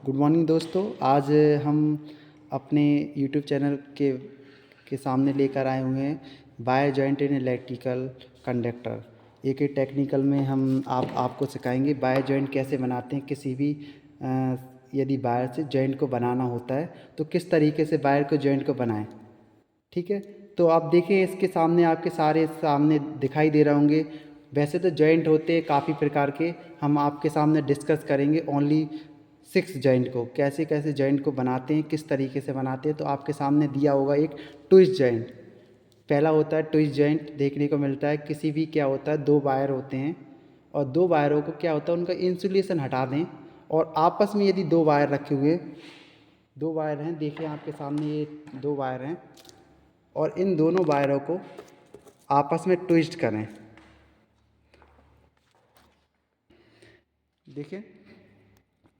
Good morning दोस्तों। आज हम अपने यूट्यूब चैनल के सामने लेकर आए हुए हैं wire joint in electrical conductor. एक ही टेक्निकल में हम आपको सिखाएंगे वायर जॉइंट कैसे बनाते हैं। किसी भी यदि वायर से जॉइंट को बनाना होता है तो किस तरीके से वायर को जॉइंट को बनाएं। ठीक है, तो आप देखिए इसके सामने आपके सारे सामने दिखाई दे रहे होंगे। वैसे तो जॉइंट होते हैं काफ़ी प्रकार के, हम आपके सामने डिस्कस करेंगे ओनली 6 जॉइंट को, कैसे कैसे जॉइंट को बनाते हैं, किस तरीके से बनाते हैं। तो आपके सामने दिया होगा एक ट्विस्ट जॉइंट। पहला होता है ट्विस्ट जॉइंट, देखने को मिलता है किसी भी क्या होता है, 2 वायर होते हैं और 2 वायरों को क्या होता है उनका इंसुलेशन हटा दें और आपस में यदि 2 वायर रखे हुए, 2 वायर हैं, देखिए आपके सामने ये 2 वायर हैं और इन दोनों वायरों को आपस में ट्विस्ट करें। देखिए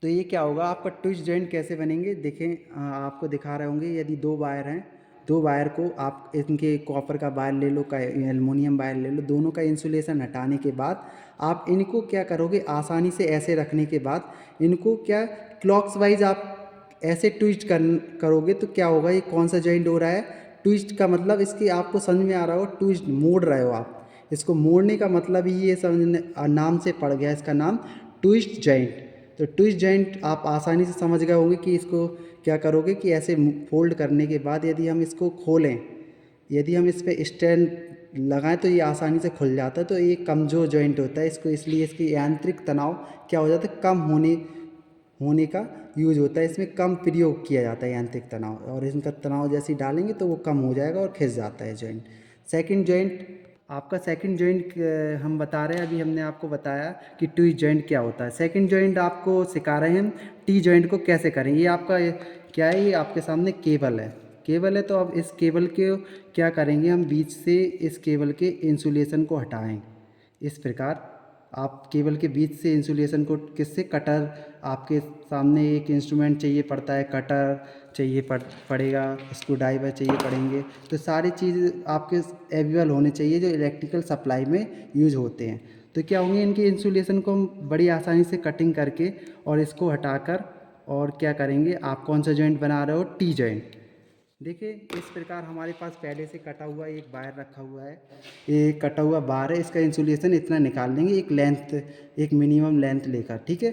तो ये क्या होगा, आपका ट्विस्ट जॉइंट कैसे बनेंगे। देखें आपको दिखा रहे होंगे, यदि 2 वायर हैं, 2 वायर को आप इनके कॉपर का वायर ले लो, का एल्युमिनियम वायर ले लो, दोनों का इंसुलेशन हटाने के बाद आप इनको क्या करोगे, आसानी से ऐसे रखने के बाद इनको क्या क्लॉक्स वाइज आप ऐसे ट्विस्ट करोगे तो क्या होगा, ये कौन सा जॉइंट हो रहा है। ट्विस्ट का मतलब इसकी आपको समझ में आ रहा हो, ट्विस्ट मोड़ रहे हो आप। इसको मोड़ने का मतलब ही ये समझने नाम से पड़ गया इसका नाम ट्विस्ट जॉइंट। तो ट्विस्ट जॉइंट आप आसानी से समझ गए होंगे कि इसको क्या करोगे कि ऐसे फोल्ड करने के बाद यदि हम इसको खोलें, यदि हम इस पर स्टैंड लगाएं तो ये आसानी से खुल जाता है। तो ये कमज़ोर जॉइंट होता है, इसको इसलिए इसकी यांत्रिक तनाव क्या हो जाता है, कम होने का यूज होता है। इसमें कम प्रयोग किया जाता है यांत्रिक तनाव, और इनका तनाव जैसे ही डालेंगे तो वो कम हो जाएगा और खिंच जाता है जॉइंट। सेकंड जॉइंट, आपका सेकंड जॉइंट हम बता रहे हैं, अभी हमने आपको बताया कि ट्विस्ट जॉइंट क्या होता है। सेकंड जॉइंट आपको सिखा रहे हैं हम टी जॉइंट को कैसे करें। ये आपका क्या है, ये आपके सामने केबल है, केबल है। तो अब इस केबल के क्या करेंगे, हम बीच से इस केबल के इंसुलेशन को हटाएं। इस प्रकार आप केबल के बीच से इंसुलेशन को किससे, कटर, आपके सामने एक इंस्ट्रूमेंट चाहिए पड़ता है, कटर चाहिए पड़ेगा, स्क्रू ड्राइवर चाहिए पड़ेंगे। तो सारी चीज़ आपके अवेलेबल होने चाहिए जो इलेक्ट्रिकल सप्लाई में यूज होते हैं। तो क्या होंगे, इनके इंसुलेशन को हम बड़ी आसानी से कटिंग करके और इसको हटाकर और क्या करेंगे, आप कौन सा जॉइंट बना रहे हो, टी जॉइंट। देखिए इस प्रकार हमारे पास पहले से कटा हुआ एक वायर रखा हुआ है, ये कटा हुआ वायर है, इसका इंसुलेशन इतना निकाल लेंगे, एक लेंथ, एक मिनिमम लेंथ लेकर। ठीक है,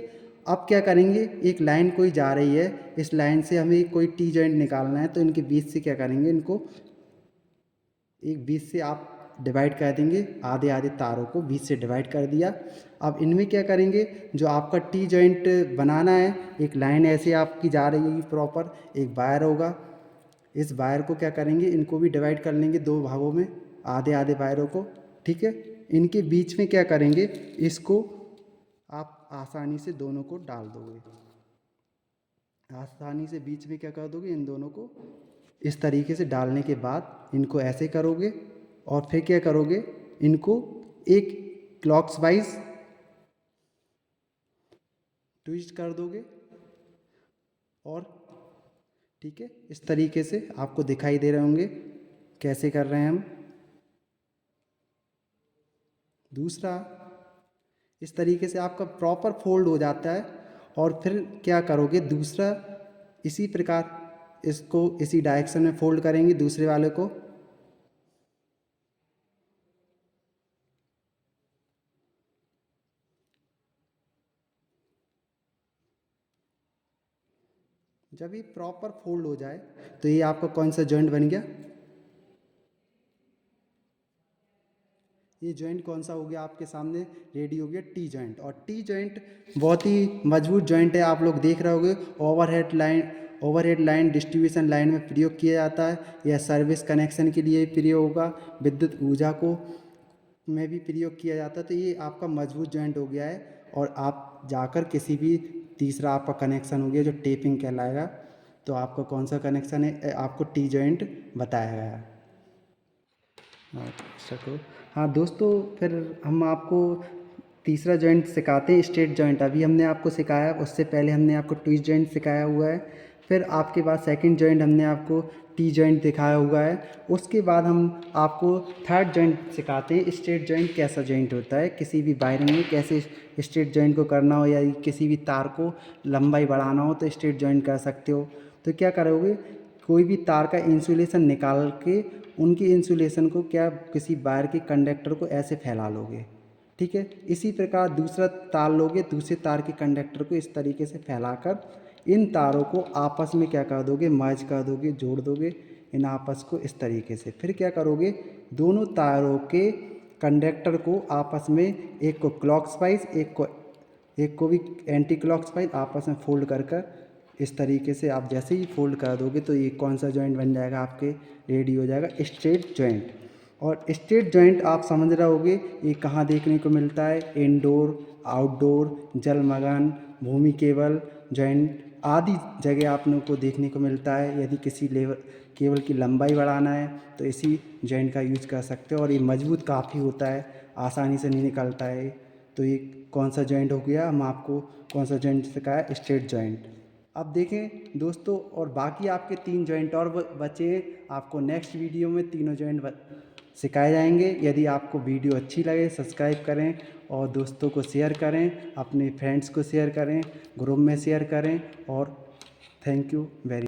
अब क्या करेंगे, एक लाइन कोई जा रही है, इस लाइन से हमें कोई टी जॉइंट निकालना है, तो इनके बीच से क्या करेंगे, इनको एक बीच से आप डिवाइड कर देंगे, आधे आधे तारों को बीच से डिवाइड कर दिया। अब इनमें क्या करेंगे, जो आपका टी जॉइंट बनाना है, एक लाइन ऐसे आपकी जा रही है प्रॉपर, एक वायर होगा, इस वायर को क्या करेंगे, इनको भी डिवाइड कर लेंगे 2 भागों में, आधे आधे वायरों को। ठीक है, इनके बीच में क्या करेंगे, इसको आप आसानी से दोनों को डाल दोगे, आसानी से बीच में क्या कर दोगे, इन दोनों को इस तरीके से डालने के बाद इनको ऐसे करोगे और फिर क्या करोगे, इनको एक क्लॉक्स वाइज ट्विस्ट कर दोगे। और ठीक है, इस तरीके से आपको दिखाई दे रहे होंगे कैसे कर रहे हैं हम। दूसरा, इस तरीके से आपका प्रॉपर फोल्ड हो जाता है। और फिर क्या करोगे, दूसरा इसी प्रकार इसको इसी डायरेक्शन में फोल्ड करेंगे दूसरे वाले को। जब ये प्रॉपर फोल्ड हो जाए तो ये आपका कौन सा जॉइंट बन गया, ये जॉइंट कौन सा हो गया आपके सामने, रेडी हो गया टी जॉइंट। और टी जॉइंट बहुत ही मजबूत जॉइंट है, आप लोग देख रहे होंगे। ओवरहेड लाइन डिस्ट्रीब्यूशन लाइन में प्रयोग किया जाता है, या सर्विस कनेक्शन के लिए प्रयोग होगा, विद्युत ऊर्जा को में भी प्रयोग किया जाता है। तो ये आपका मजबूत जॉइंट हो गया है। और आप जाकर किसी भी, तीसरा आपका कनेक्शन हो गया जो टेपिंग कहलाएगा। तो आपका कौन सा कनेक्शन है, आपको टी जॉइंट बताया गया है। अच्छा, तो हाँ दोस्तों, फिर हम आपको तीसरा जॉइंट सिखाते हैं, स्ट्रेट जॉइंट। अभी हमने आपको सिखाया, उससे पहले हमने आपको ट्विस्ट जॉइंट सिखाया हुआ है। फिर आपके बाद सेकंड जॉइंट हमने आपको टी जॉइंट दिखाया हुआ है। उसके बाद हम आपको थर्ड जॉइंट सिखाते हैं, स्ट्रेट जॉइंट कैसा जॉइंट होता है, किसी भी वायरिंग में कैसे स्ट्रेट जॉइंट को करना हो या किसी भी तार को लंबाई बढ़ाना हो तो स्ट्रेट जॉइंट कर सकते हो। तो क्या करोगे, कोई भी तार का इंसुलेशन निकाल के उनकी इंसुलेशन को क्या किसी वायर के कंडक्टर को ऐसे फैला लोगे, ठीक है। इसी प्रकार दूसरा तार लोगे, दूसरे तार के कंडक्टर को इस तरीके से फैलाकर इन तारों को आपस में क्या कर दोगे, मर्ज कर दोगे, जोड़ दोगे इन आपस को इस तरीके से। फिर क्या करोगे, दोनों तारों के कंडक्टर को आपस में एक को क्लॉकवाइज एक को भी एंटी क्लॉकवाइज आपस में फोल्ड कर कर इस तरीके से आप जैसे ही फोल्ड कर दोगे तो ये कौन सा जॉइंट बन जाएगा, आपके रेडी हो जाएगा स्ट्रेट जॉइंट। और स्ट्रेट जॉइंट आप समझ रहे होगे ये कहाँ देखने को मिलता है, इंडोर, आउटडोर, जलमग्न, भूमि केबल जॉइंट आदि जगह आप लोगों को देखने को मिलता है। यदि किसी केबल की लंबाई बढ़ाना है तो इसी जॉइंट का यूज कर सकते हो और ये मजबूत काफ़ी होता है, आसानी से नहीं निकलता है। तो ये कौन सा जॉइंट हो गया, हम आपको कौन सा जॉइंट सिखाया, स्ट्रेट जॉइंट। अब देखें दोस्तों, और बाकी आपके 3 जॉइंट और बचे हैं, आपको नेक्स्ट वीडियो में तीनों जॉइंट सिखाए जाएंगे। यदि आपको वीडियो अच्छी लगे सब्सक्राइब करें और दोस्तों को शेयर करें, अपने फ्रेंड्स को शेयर करें, ग्रुप में शेयर करें और थैंक यू वेरी